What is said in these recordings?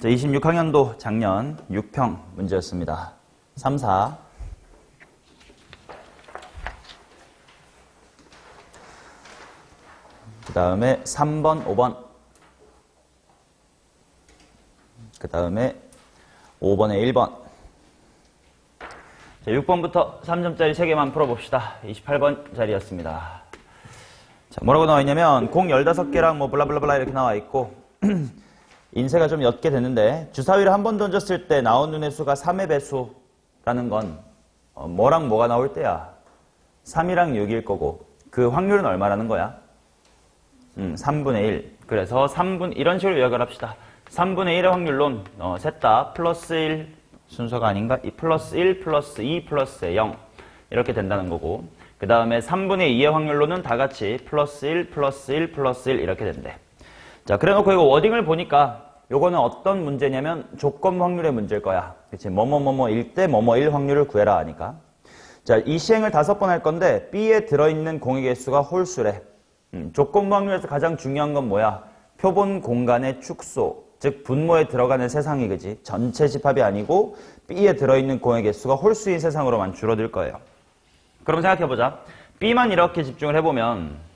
자, 26학년도 작년 6평 문제였습니다. 3, 4. 그 다음에 3번, 5번. 그 다음에 5번에 1번. 자, 6번부터 3점짜리 3개만 풀어봅시다. 28번 자리였습니다. 자, 뭐라고 나와 있냐면, 공 15개랑 뭐 블라블라블라 이렇게 나와 있고, 인쇄가 좀 옅게 됐는데, 주사위를 한 번 던졌을 때 나온 눈의 수가 3의 배수라는 건, 뭐랑 뭐가 나올 때야? 3이랑 6일 거고, 그 확률은 얼마라는 거야? 3분의 1. 그래서 이런 식으로 요약을 합시다. 3분의 1의 확률론, 셋 다 플러스 1 순서가 아닌가? 플러스 1, 플러스 2, 플러스 0. 이렇게 된다는 거고, 그 다음에 3분의 2의 확률로는 다 같이 플러스 1, 플러스 1, 플러스 1 이렇게 된대. 자, 그래 놓고 이거 워딩을 보니까 요거는 어떤 문제냐면 조건 확률의 문제일 거야. 그치? 뭐뭐뭐뭐일 때 뭐뭐일 확률을 구해라 하니까. 자, 이 시행을 5번 할 건데 B에 들어있는 공의 개수가 홀수래. 조건 확률에서 가장 중요한 건 뭐야? 표본 공간의 축소, 즉 분모에 들어가는 세상이 그지? 전체 집합이 아니고 B에 들어있는 공의 개수가 홀수인 세상으로만 줄어들 거예요. 그럼 생각해보자. B만 이렇게 집중을 해보면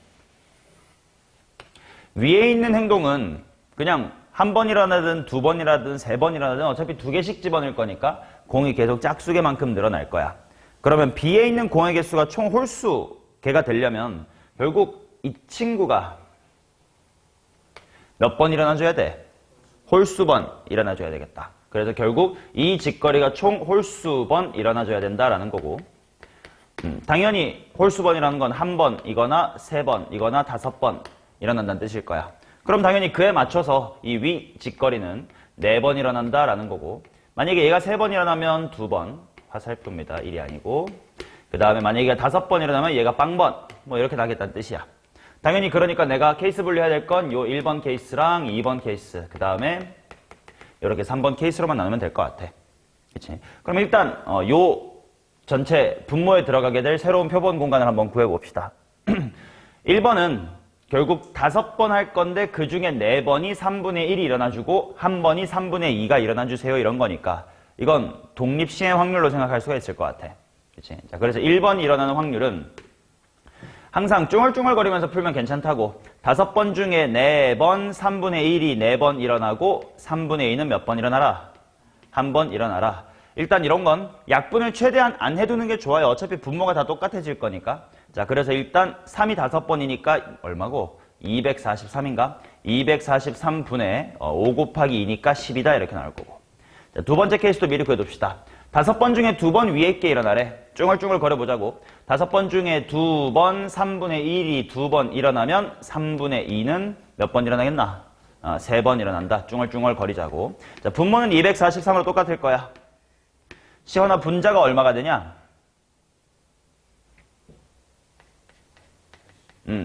위에 있는 행동은 그냥 한 번 일어나든 두 번 일어나든 세 번 일어나든 어차피 2개씩 집어넣을 거니까 공이 계속 짝수개만큼 늘어날 거야. 그러면 B에 있는 공의 개수가 총 홀수 개가 되려면 결국 이 친구가 몇 번 일어나줘야 돼? 홀수번 일어나줘야 되겠다. 그래서 결국 이 직거리가 총 홀수번 일어나줘야 된다라는 거고, 당연히 홀수번이라는 건 한 번이거나 세 번이거나 5번 일어난다는 뜻일 거야. 그럼 당연히 그에 맞춰서 이 위 직거리는 4번 일어난다라는 거고, 만약에 얘가 3번 일어나면 2번, 화살표입니다. 1이 아니고, 그 다음에 만약에 얘가 5번 일어나면 얘가 빵번, 뭐 이렇게 나겠다는 뜻이야. 당연히 그러니까 내가 케이스 분류해야 될 건 요 1번 케이스랑 2번 케이스, 그 다음에 이렇게 3번 케이스로만 나누면 될 것 같아. 그치? 그럼 일단 요 전체 분모에 들어가게 될 새로운 표본 공간을 한번 구해봅시다. 1번은 결국 5번 할 건데 그 중에 4번이 3분의 1이 일어나주고 1번이 3분의 2가 일어나주세요 이런 거니까 이건 독립시행 확률로 생각할 수가 있을 것 같아. 그치? 자, 그래서 1번이 일어나는 확률은 항상 쭝얼쭝얼거리면서 풀면 괜찮다고 5번 중에 4번 3분의 1이 4번 일어나고 3분의 2는 몇 번 일어나라? 1번 일어나라. 일단 이런 건 약분을 최대한 안 해두는 게 좋아요. 어차피 분모가 다 똑같아질 거니까. 자, 그래서 일단 3이 5번이니까 얼마고? 243인가? 243분의 5 곱하기 2니까 10이다 이렇게 나올 거고. 자, 두 번째 케이스도 미리 구해둡시다. 5번 중에 2번 위에 있게 일어나래. 쭝얼쭝얼 거려보자고. 5번 중에 2번 3분의 1이 2번 일어나면 3분의 2는 몇 번 일어나겠나? 3번 일어난다. 쭝얼쭝얼 거리자고. 자, 분모는 243으로 똑같을 거야. 시원아 분자가 얼마가 되냐?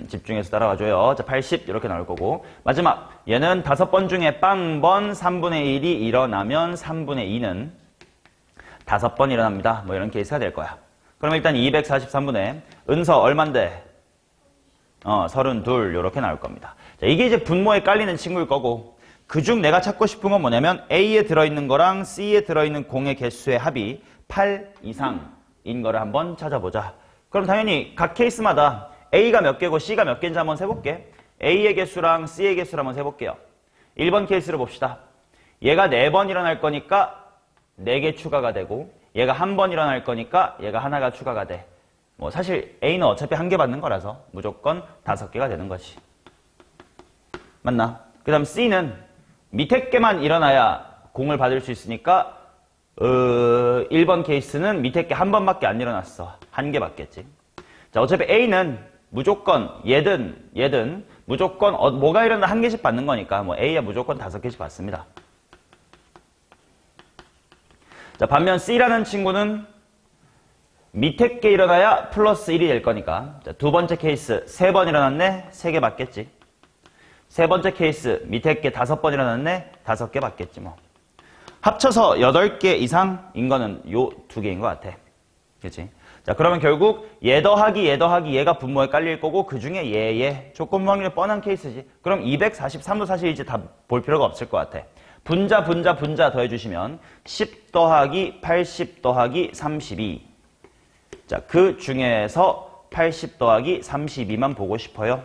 집중해서 따라가줘요. 자, 80 이렇게 나올 거고. 마지막 얘는 5번 중에 빵번 3분의 1이 일어나면 3분의 2는 5번 일어납니다. 뭐 이런 케이스가 될 거야. 그럼 일단 243분의 은서 얼만데? 32 이렇게 나올 겁니다. 자, 이게 이제 분모에 깔리는 친구일 거고, 그중 내가 찾고 싶은 건 뭐냐면 A에 들어있는 거랑 C에 들어있는 공의 개수의 합이 8 이상인 거를 한번 찾아보자. 그럼 당연히 각 케이스마다 A가 몇 개고 C가 몇 개인지 한번 세볼게. A의 개수랑 C의 개수를 한번 세볼게요. 1번 케이스를 봅시다. 얘가 4번 일어날 거니까 4개 추가가 되고, 얘가 1번 일어날 거니까 얘가 하나가 추가가 돼. 뭐 사실 A는 어차피 1개 받는 거라서 무조건 5개가 되는 거지. 맞나? 그 다음 C는 밑에 개만 일어나야 공을 받을 수 있으니까 1번 케이스는 밑에 게 1번밖에 안 일어났어. 1개 받겠지. 자, 어차피 A는 무조건 얘든 무조건 뭐가 일어나 1개씩 받는 거니까 뭐 A야 무조건 5개씩 받습니다. 자, 반면 C라는 친구는 밑에 게 일어나야 플러스 1이 될 거니까. 자, 두 번째 케이스 3번 일어났네. 3개 받겠지. 세 번째 케이스 밑에 게 5번 일어났네. 5개 받겠지 뭐. 합쳐서 8개 이상인 거는 요 2개인 것 같아. 그치? 자, 그러면 결국 얘 더하기 얘가 분모에 깔릴 거고 그 중에 얘 조건 확률이 뻔한 케이스지. 그럼 243도 사실 이제 다 볼 필요가 없을 것 같아. 분자 더해주시면 10 더하기 80 더하기 32. 자, 그 중에서 80 더하기 32만 보고 싶어요.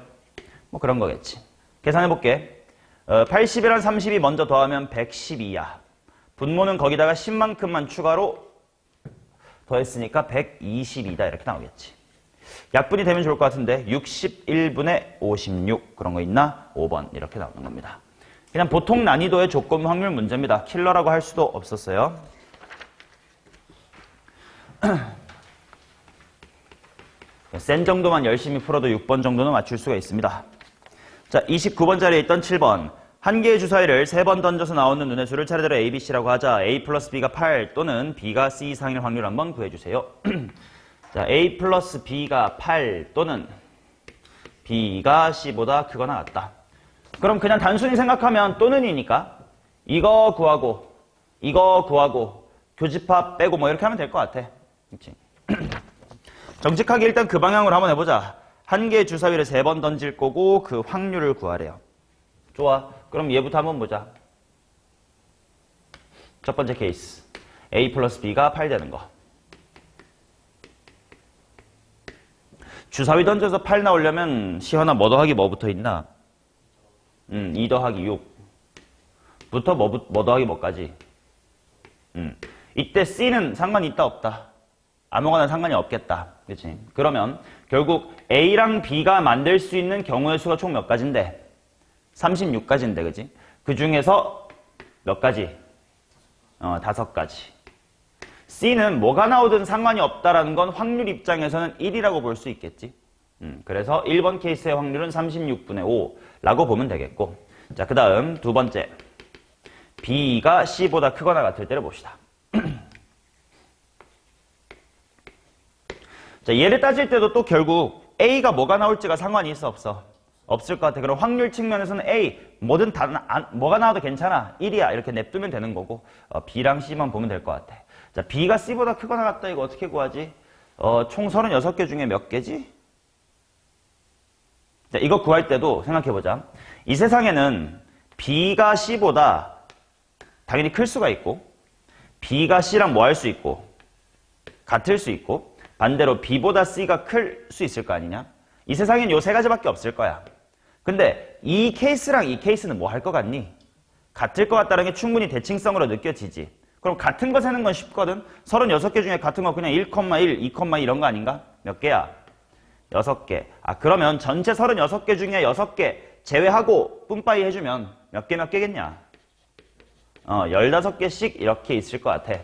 뭐 그런 거겠지. 계산해볼게. 80이랑 32 먼저 더하면 112야. 분모는 거기다가 10만큼만 추가로 더했으니까 120이다. 이렇게 나오겠지. 약분이 되면 좋을 것 같은데 61분의 56 그런 거 있나? 5번 이렇게 나오는 겁니다. 그냥 보통 난이도의 조건 확률 문제입니다. 킬러라고 할 수도 없었어요. 센 정도만 열심히 풀어도 6번 정도는 맞출 수가 있습니다. 자, 29번 자리에 있던 7번. 한 개의 주사위를 3번 던져서 나오는 눈의 수를 차례대로 A, B, C라고 하자. A 플러스 B가 8 또는 B가 C 이상일 확률 한번 구해주세요. 자, A 플러스 B가 8 또는 B가 C보다 크거나 같다. 그럼 그냥 단순히 생각하면 또는이니까 이거 구하고 이거 구하고 교집합 빼고 뭐 이렇게 하면 될 것 같아. 그치? 정직하게 일단 그 방향으로 한번 해보자. 한 개의 주사위를 3번 던질 거고 그 확률을 구하래요. 좋아. 그럼 얘부터 한번 보자. 첫 번째 케이스. A 플러스 B가 8 되는 거. 주사위 던져서 8 나오려면 시현아 뭐 더하기 뭐 붙어 있나? 2 더하기 6 부터 뭐 더하기 뭐까지? 이때 C는 상관이 있다 없다? 아무거나 상관이 없겠다. 그치? 그러면 결국 A랑 B가 만들 수 있는 경우의 수가 총 몇 가지인데? 36가지인데, 그치? 그 중에서 몇 가지? 5가지. C는 뭐가 나오든 상관이 없다라는 건 확률 입장에서는 1이라고 볼 수 있겠지. 그래서 1번 케이스의 확률은 36분의 5라고 보면 되겠고. 자, 그 다음 두 번째. B가 C보다 크거나 같을 때를 봅시다. 자, 얘를 따질 때도 또 결국 A가 뭐가 나올지가 상관이 있어 없어? 없을 것 같아. 그럼 확률 측면에서는 A 뭐든 뭐가 나와도 괜찮아. 1이야. 이렇게 냅두면 되는 거고 B랑 C만 보면 될 것 같아. 자, B가 C보다 크거나 같다. 이거 어떻게 구하지? 총 36개 중에 몇 개지? 자, 이거 구할 때도 생각해보자. 이 세상에는 B가 C보다 당연히 클 수가 있고 B가 C랑 뭐 할 수 있고 같을 수 있고 반대로 B보다 C가 클 수 있을 거 아니냐? 이 세상엔 요 세 가지밖에 없을 거야. 근데 이 케이스랑 이 케이스는 뭐 할 것 같니? 같을 것 같다는 게 충분히 대칭성으로 느껴지지. 그럼 같은 거 세는 건 쉽거든? 36개 중에 같은 거 그냥 1,1, 2,2 이런 거 아닌가? 몇 개야? 6개. 아, 그러면 전체 36개 중에 6개 제외하고 뿜빠이 해주면 몇 개겠냐? 15개씩 이렇게 있을 것 같아.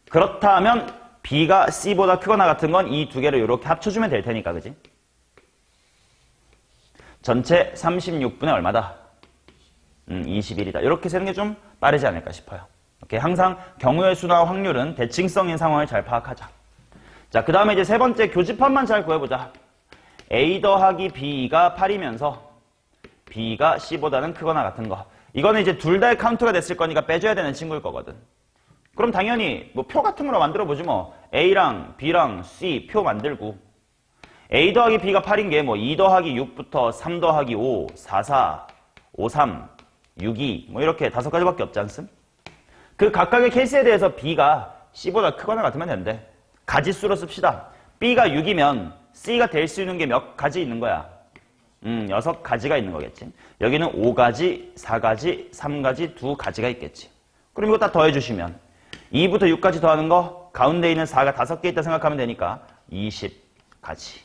그렇다면 B가 C보다 크거나 같은 건 이 두 개를 이렇게 합쳐주면 될 테니까, 그지? 전체 36분의 얼마다? 21이다. 이렇게 세는 게 좀 빠르지 않을까 싶어요. 오케이? 항상 경우의 수나 확률은 대칭성인 상황을 잘 파악하자. 자, 그 다음에 이제 세 번째 교집합만 잘 구해보자. A 더하기 B가 8이면서 B가 C보다는 크거나 같은 거. 이거는 이제 둘 다의 카운트가 됐을 거니까 빼줘야 되는 친구일 거거든. 그럼 당연히 뭐 표 같은 거로 만들어보지 뭐. A랑 B랑 C 표 만들고 A 더하기 B가 8인 게 뭐 2 더하기 6부터 3 더하기 5, 4, 4, 5, 3, 6, 2 뭐 이렇게 5가지밖에 없지 않습? 그 각각의 케이스에 대해서 B가 C보다 크거나 같으면 된대. 가지수로 씁시다. B가 6이면 C가 될 수 있는 게 몇 가지 있는 거야? 6가지가 있는 거겠지. 여기는 5가지, 4가지, 3가지, 2가지가 있겠지. 그럼 이거 다 더해주시면 2부터 6까지 더하는 거 가운데 있는 4가 5개 있다 생각하면 되니까 20가지가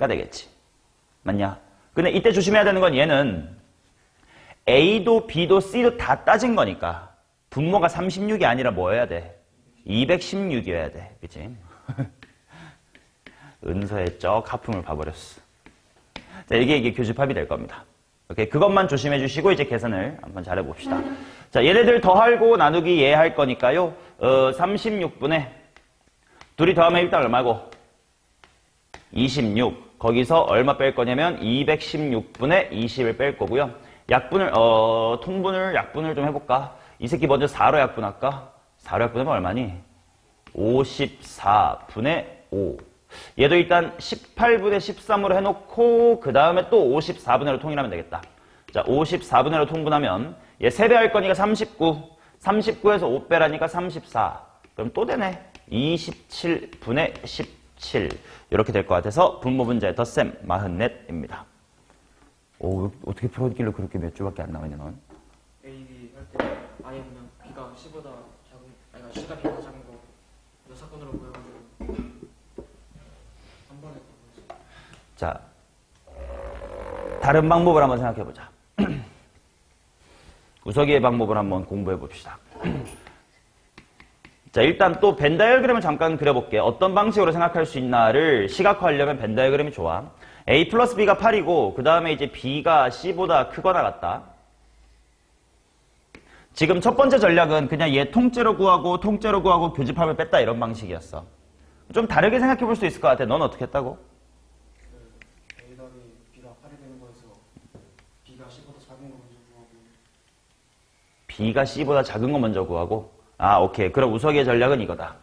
되겠지. 맞냐? 근데 이때 조심해야 되는 건 얘는 A도 B도 C도 다 따진 거니까 분모가 36이 아니라 뭐여야 돼? 216이어야 돼. 그치? 은서의 쩍 하품을 봐버렸어. 자, 이게 교집합이 될 겁니다. 오케이, 그것만 조심해 주시고 이제 계산을 한번 잘 해봅시다. 자, 얘네들 더하고 나누기 예 할 거니까요. 36분에 둘이 더하면 일단 얼마고? 26. 거기서 얼마 뺄 거냐면 216분의 20을 뺄 거고요. 약분을 통분을 약분을 좀 해볼까? 이 새끼 먼저 4로 약분할까? 4로 약분하면 얼마니? 54분의 5. 얘도 일단 18분의 13으로 해놓고 그 다음에 또 54분의 1로 통일하면 되겠다. 자, 54분의 1로 통분하면 얘 3배 할 거니까 39. 39에서 5빼라니까 34. 그럼 또 되네. 27분의 17. 이렇게 될 것 같아서 분모 문제 덧셈 44입니다. 오, 어떻게 풀었길래 그렇게 몇 줄밖에 안 나오냐, 넌? A, B 할 때 아예 그냥 B가 C보다 작은, 아니 C가 B보다 작은 거 몇 사건으로 보여가지고 한 번에 보였어요. 자, 다른 방법을 한번 생각해보자. 우석이의 방법을 한번 공부해봅시다. 자, 일단 또 벤 다이어그램을 잠깐 그려볼게. 어떤 방식으로 생각할 수 있나를 시각화하려면 벤 다이어그램이 좋아. A 플러스 B가 8이고 그 다음에 이제 B가 C보다 크거나 같다. 지금 첫 번째 전략은 그냥 얘 통째로 구하고 교집합을 뺐다 이런 방식이었어. 좀 다르게 생각해 볼 수 있을 것 같아. 넌 어떻게 했다고? A 답이 B가 8이 되는 거에서 B가 C보다 작은 거 먼저 구하고 B가 C보다 작은 거 먼저 구하고. 아, 오케이. 그럼 우석이의 전략은 이거다.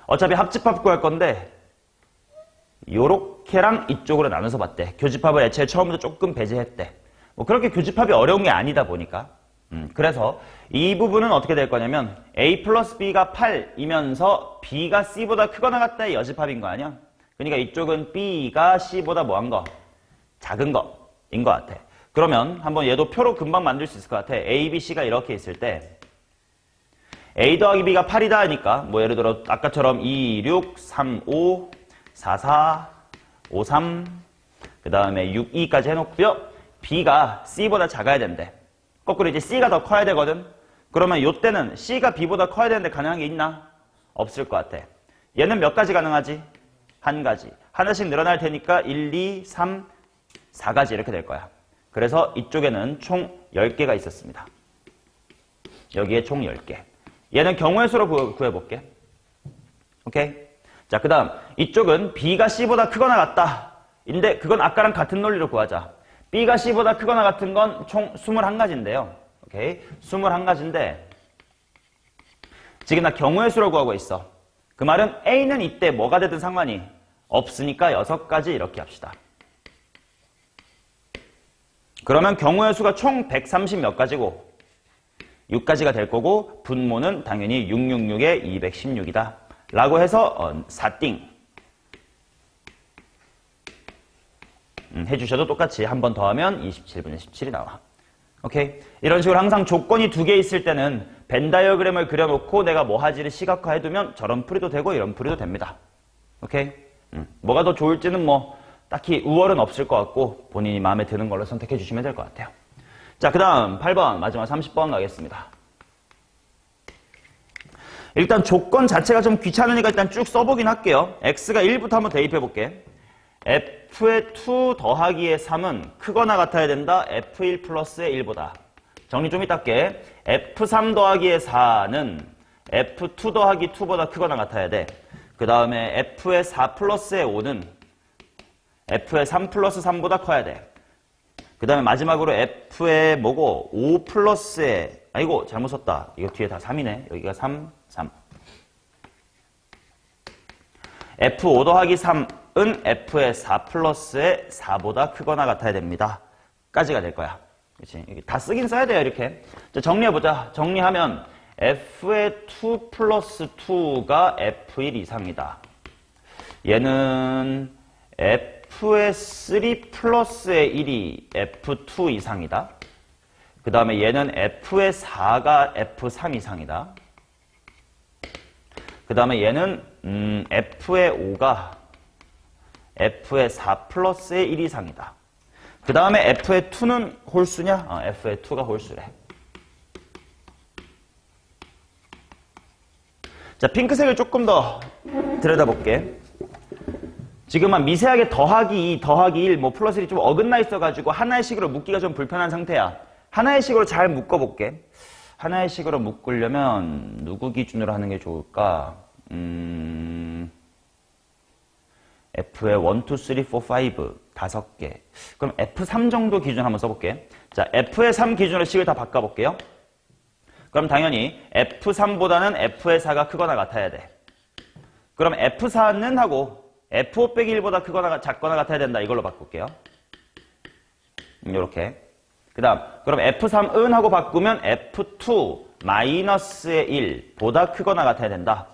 어차피 합집합 구할 건데 요렇게랑 이쪽으로 나눠서 봤대. 교집합을 애초에 처음부터 조금 배제했대. 뭐 그렇게 교집합이 어려운 게 아니다 보니까. 그래서 이 부분은 어떻게 될 거냐면 A 플러스 B가 8이면서 B가 C보다 크거나 같다의 여집합인 거 아니야? 그러니까 이쪽은 B가 C보다 뭐한 거? 작은 거인 것 같아. 그러면 한번 얘도 표로 금방 만들 수 있을 것 같아. A, B, C가 이렇게 있을 때 A 더하기 B가 8이다 하니까 뭐 예를 들어 아까처럼 2, 6, 3, 5, 4, 4, 5, 3, 그 다음에 6, 2까지 해놓고요. B가 C보다 작아야 된대. 거꾸로 이제 C가 더 커야 되거든. 그러면 이때는 C가 B보다 커야 되는데 가능한 게 있나? 없을 것 같아. 얘는 몇 가지 가능하지? 한 가지. 하나씩 늘어날 테니까 1, 2, 3, 4가지 이렇게 될 거야. 그래서 이쪽에는 총 10개가 있었습니다. 여기에 총 10개. 얘는 경우의 수로 구해볼게. 오케이? 자, 그 다음 이쪽은 B가 C보다 크거나 같다. 인데 그건 아까랑 같은 논리로 구하자. B가 C보다 크거나 같은 건 총 21가지인데요. 오케이? 21가지인데 지금 나 경우의 수로 구하고 있어. 그 말은 A는 이때 뭐가 되든 상관이 없으니까 6가지 이렇게 합시다. 그러면 경우의 수가 총 130 몇 가지고 6가지가 될 거고 분모는 당연히 666에 216이다. 라고 해서 4띵 해주셔도 똑같이 한 번 더 하면 27분의 17이 나와. 오케이? 이런 식으로 항상 조건이 2개 있을 때는 벤 다이어그램을 그려놓고 내가 뭐 하지를 시각화해두면 저런 풀이도 되고 이런 풀이도 됩니다. 오케이? 뭐가 더 좋을지는 뭐 딱히 우월은 없을 것 같고 본인이 마음에 드는 걸로 선택해 주시면 될 것 같아요. 자, 그 다음 8번 마지막 30번 가겠습니다. 일단 조건 자체가 좀 귀찮으니까 일단 쭉 써보긴 할게요. x가 1부터 한번 대입해 볼게. f의 2 더하기의 3은 크거나 같아야 된다. f1 플러스의 1보다. 정리 좀 이따 할게. f3 더하기의 4는 f2 더하기 2보다 크거나 같아야 돼. 그 다음에 f의 4 플러스의 5는 f의 3 플러스 3보다 커야 돼. 그 다음에 마지막으로 f의 뭐고 5 플러스의 아이고 잘못 썼다. 이거 뒤에 다 3이네. 여기가 3, 3. f5 더하기 3은 f의 4 플러스의 4보다 크거나 같아야 됩니다. 까지가 될 거야. 그치? 다 쓰긴 써야 돼요. 이렇게. 자, 정리해보자. 정리하면 f의 2 플러스 2가 f1 이상이다. 얘는 f의 3 플러스의 1이 f2 이상이다. 그 다음에 얘는 f의 4가 f3 이상이다. 그 다음에 얘는 f의 5가 f의 4 플러스의 1 이상이다. 그 다음에 f의 2는 홀수냐? f의 2가 홀수래. 자, 핑크색을 조금 더 들여다볼게. 지금은 미세하게 더하기 2, 더하기 1, 뭐 플러스 1이 좀 어긋나 있어가지고 하나의 식으로 묶기가 좀 불편한 상태야. 하나의 식으로 잘 묶어볼게. 하나의 식으로 묶으려면 누구 기준으로 하는 게 좋을까? F의 1, 2, 3, 4, 5 5개. 그럼 F3 정도 기준 한번 써볼게. 자, F의 3 기준으로 식을 다 바꿔볼게요. 그럼 당연히 F3보다는 F의 4가 크거나 같아야 돼. 그럼 F4는 하고 F5 빼기 1보다 크거나 작거나 같아야 된다. 이걸로 바꿀게요. 이렇게. 그 다음, 그럼 F3은 하고 바꾸면 F2 마이너스의 1 보다 크거나 같아야 된다.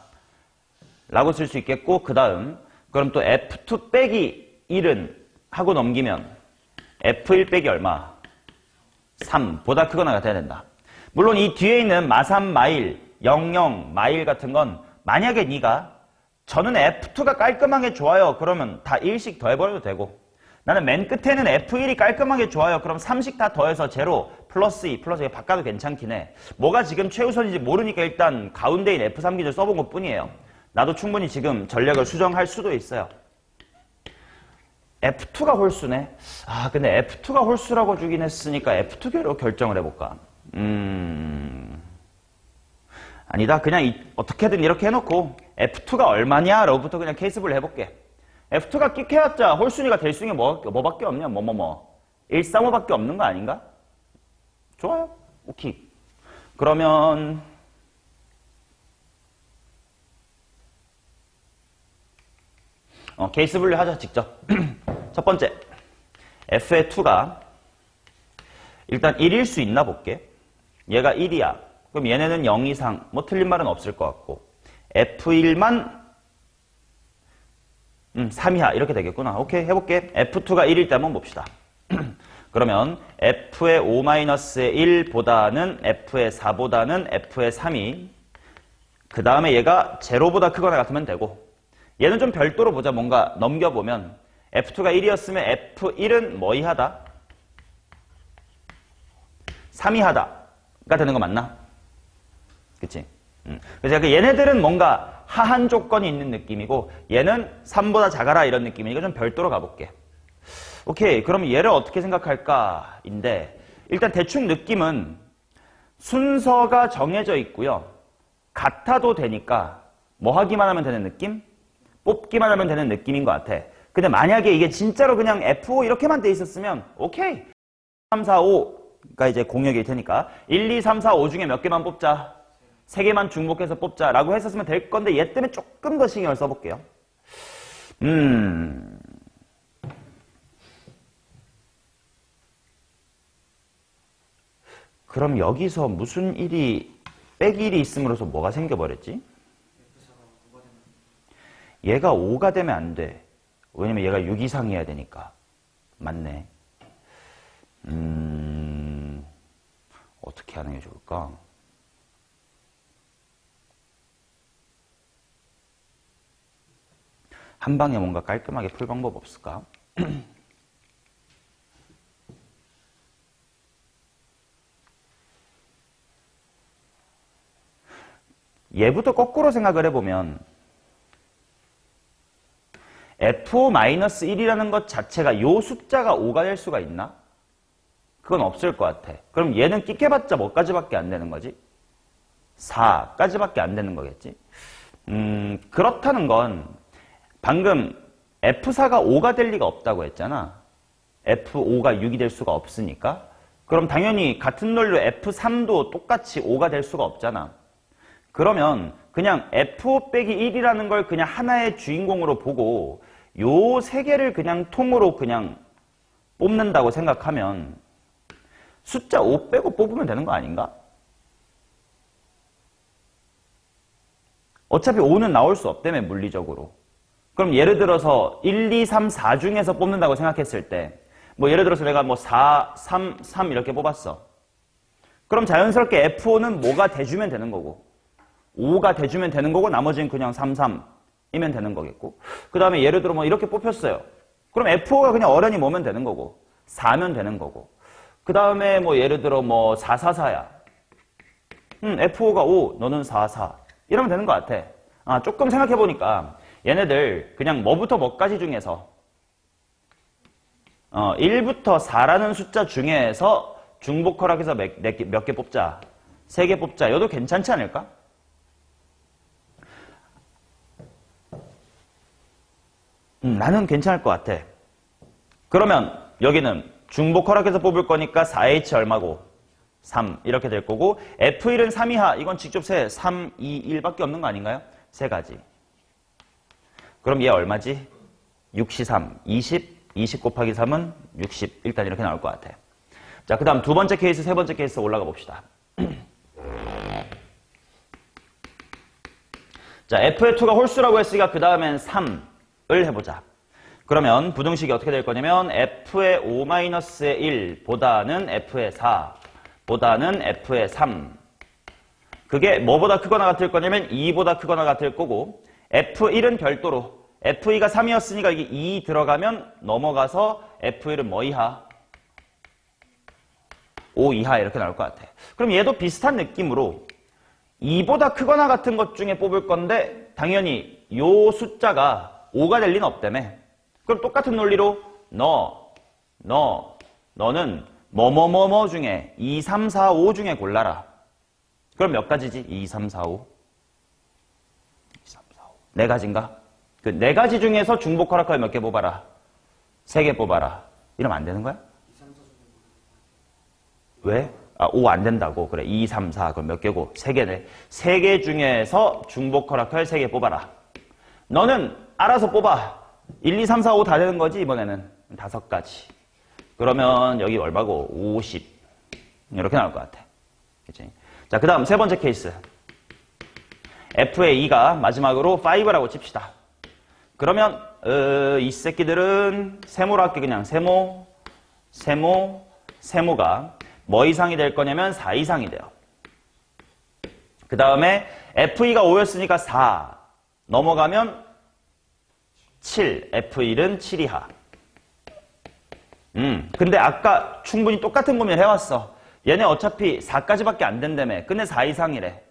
라고 쓸 수 있겠고, 그 다음, 그럼 또 F2 빼기 1은 하고 넘기면 F1 빼기 얼마? 3 보다 크거나 같아야 된다. 물론 이 뒤에 있는 마삼 마일, 00 마일 같은 건 만약에 네가 저는 F2가 깔끔하게 좋아요. 그러면 다 1씩 더해버려도 되고, 나는 맨 끝에는 F1이 깔끔하게 좋아요. 그럼 3씩 다 더해서 제로 플러스 2 플러스 2 바꿔도 괜찮긴 해. 뭐가 지금 최우선인지 모르니까 일단 가운데인 F3 기준 써본 것 뿐이에요. 나도 충분히 지금 전략을 수정할 수도 있어요. F2가 홀수네. 아, 근데 F2가 홀수라고 주긴 했으니까 F2로 결정을 해볼까? 아니다. 그냥 어떻게든 이렇게 해놓고 F2가 얼마냐? 라고부터 그냥 케이스분을 해볼게. F2가 끽해왔자 홀순위가 될 수 있는 게 뭐밖에 없냐? 135밖에 없는 거 아닌가? 좋아요. 오케이. 그러면 케이스 분류 하자, 직접. 첫 번째, F의 2가 일단 1일 수 있나 볼게. 얘가 1이야. 그럼 얘네는 0 이상, 뭐 틀린 말은 없을 것 같고. F1만 3 이하 이렇게 되겠구나. 오케이, 해볼게. F2가 1일 때 한번 봅시다. 그러면 F의 5-의 1보다는 F의 4보다는 F의 3이 그 다음에 얘가 제로보다 크거나 같으면 되고, 얘는 좀 별도로 보자. 뭔가 넘겨보면 F2가 1이었으면 F1은 뭐 이하다? 3 이하다가 되는 거 맞나? 그치? 그래서 얘네들은 뭔가 하한 조건이 있는 느낌이고, 얘는 3보다 작아라 이런 느낌이니까 좀 별도로 가볼게. 오케이, 그럼 얘를 어떻게 생각할까? 인데, 일단 대충 느낌은 순서가 정해져 있고요. 같아도 되니까 뭐 하기만 하면 되는 느낌? 뽑기만 하면 되는 느낌인 것 같아. 근데 만약에 이게 진짜로 그냥 F5 이렇게만 돼 있었으면 오케이. 3, 4, 5가 이제 공역일 테니까 1, 2, 3, 4, 5 중에 몇 개만 뽑자. 3개만 중복해서 뽑자 라고 했었으면 될 건데 얘 때문에 조금 더 신경을 써볼게요. 그럼 여기서 무슨 일이 빼기 1이 있음으로써 뭐가 생겨버렸지? 얘가 5가 되면 안 돼. 왜냐면 얘가 6 이상이어야 되니까. 맞네. 어떻게 하는 게 좋을까? 한 방에 뭔가 깔끔하게 풀 방법 없을까? 얘부터 거꾸로 생각을 해보면 F5-1이라는 것 자체가 요 숫자가 5가 될 수가 있나? 그건 없을 것 같아. 그럼 얘는 끽해봤자 뭐까지밖에 안 되는 거지? 4까지밖에 안 되는 거겠지? 그렇다는 건 방금 F4가 5가 될 리가 없다고 했잖아. F5가 6이 될 수가 없으니까. 그럼 당연히 같은 논리로 F3도 똑같이 5가 될 수가 없잖아. 그러면 그냥 F5 빼기 1이라는 걸 그냥 하나의 주인공으로 보고 요 세 개를 그냥 통으로 그냥 뽑는다고 생각하면 숫자 5 빼고 뽑으면 되는 거 아닌가? 어차피 5는 나올 수 없다며 물리적으로. 그럼 예를 들어서 1, 2, 3, 4 중에서 뽑는다고 생각했을 때 뭐 예를 들어서 내가 뭐 4, 3, 3 이렇게 뽑았어. 그럼 자연스럽게 F5는 뭐가 돼주면 되는 거고 5가 돼주면 되는 거고 나머지는 그냥 3, 3이면 되는 거겠고, 그 다음에 예를 들어 뭐 이렇게 뽑혔어요. 그럼 F5가 그냥 어련히 뭐면 되는 거고 4면 되는 거고, 그 다음에 뭐 예를 들어 뭐 4, 4, 4야. F5가 5, 너는 4, 4 이러면 되는 것 같아. 아, 조금 생각해보니까 얘네들 그냥 뭐부터 뭐까지 중에서 1부터 4라는 숫자 중에서 중복 허락해서 몇 개 뽑자. 3개 뽑자. 이것도 괜찮지 않을까? 나는 괜찮을 것 같아. 그러면 여기는 중복 허락해서 뽑을 거니까 4H 얼마고? 3 이렇게 될 거고, F1은 3 이하. 이건 직접 세. 3, 2, 1밖에 없는 거 아닌가요? 세 가지. 그럼 얘 얼마지? 6, 3, 20. 20 곱하기 3은 60. 일단 이렇게 나올 것 같아. 자, 그 다음 두 번째 케이스, 세 번째 케이스 올라가 봅시다. 자, f의 2가 홀수라고 했으니까 그 다음엔 3을 해보자. 그러면 부등식이 어떻게 될 거냐면 f의 5-의 1보다는 f의 4보다는 f의 3. 그게 뭐보다 크거나 같을 거냐면 2보다 크거나 같을 거고 f1은 별도로 f2가 3이었으니까 이게 2 들어가면 넘어가서 f1은 뭐 이하? 5 이하 이렇게 나올 것 같아. 그럼 얘도 비슷한 느낌으로 2보다 크거나 같은 것 중에 뽑을 건데 당연히 요 숫자가 5가 될 리는 없다며. 그럼 똑같은 논리로 너는 뭐뭐뭐뭐 중에 2, 3, 4, 5 중에 골라라. 그럼 몇 가지지? 2, 3, 4, 5. 2, 3, 4, 5. 네 가지인가? 그 네 가지 중에서 중복 허락할 몇 개 뽑아라. 3개 뽑아라. 이러면 안 되는 거야? 왜? 아, 5 안 된다고. 그래. 2, 3, 4. 그럼 몇 개고? 3개네. 3개 중에서 중복 허락할 3개 뽑아라. 너는 알아서 뽑아. 1, 2, 3, 4, 5 다 되는 거지, 이번에는. 5가지. 그러면 여기 얼마고? 50. 이렇게 나올 것 같아. 그치? 자, 그 다음 세 번째 케이스. f의 2가 마지막으로 5라고 칩시다. 그러면 이 새끼들은 세모로 할게. 그냥 세모가 뭐 이상이 될 거냐면 4 이상이 돼요. 그 다음에 f2가 5였으니까 4 넘어가면 7, f1은 7 이하. 근데 아까 충분히 똑같은 고민을 해왔어. 얘네 어차피 4까지밖에 안 된다며. 근데 4 이상이래.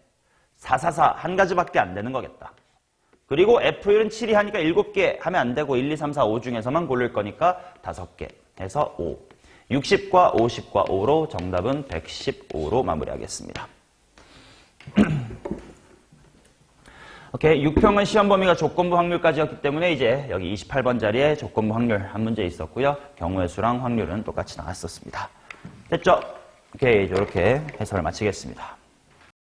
4, 4, 4 한 가지밖에 안 되는 거겠다. 그리고 f1은 7이 하니까 7개 하면 안 되고 1, 2, 3, 4, 5 중에서만 고를 거니까 5개 해서 5. 60과 50과 5로 정답은 115로 마무리하겠습니다. 오케이, 6평은 시험 범위가 조건부 확률까지였기 때문에 이제 여기 28번 자리에 조건부 확률 한 문제 있었고요. 경우의 수랑 확률은 똑같이 나왔었습니다. 됐죠? 오케이, 이렇게 해설을 마치겠습니다.